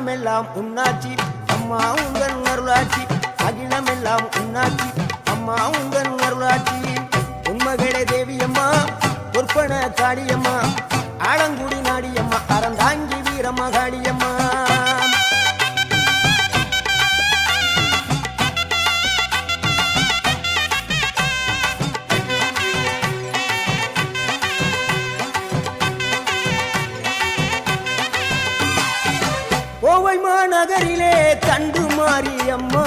அகிலமெல்லாம் உன்னாட்சி அம்மா உங்கள் அருளாட்சி அகிலமெல்லாம் உன்னாட்சி அம்மா உங்கள் அருளாட்சி உண்மகளே தேவியம்மா பொற்பன காளியம்மா ஆலங்குடி நாடியம்மா அறந்தாங்கி வீரம்மா காளியம்மா கோவை மாநகரிலே தண்டு மாரியம்மா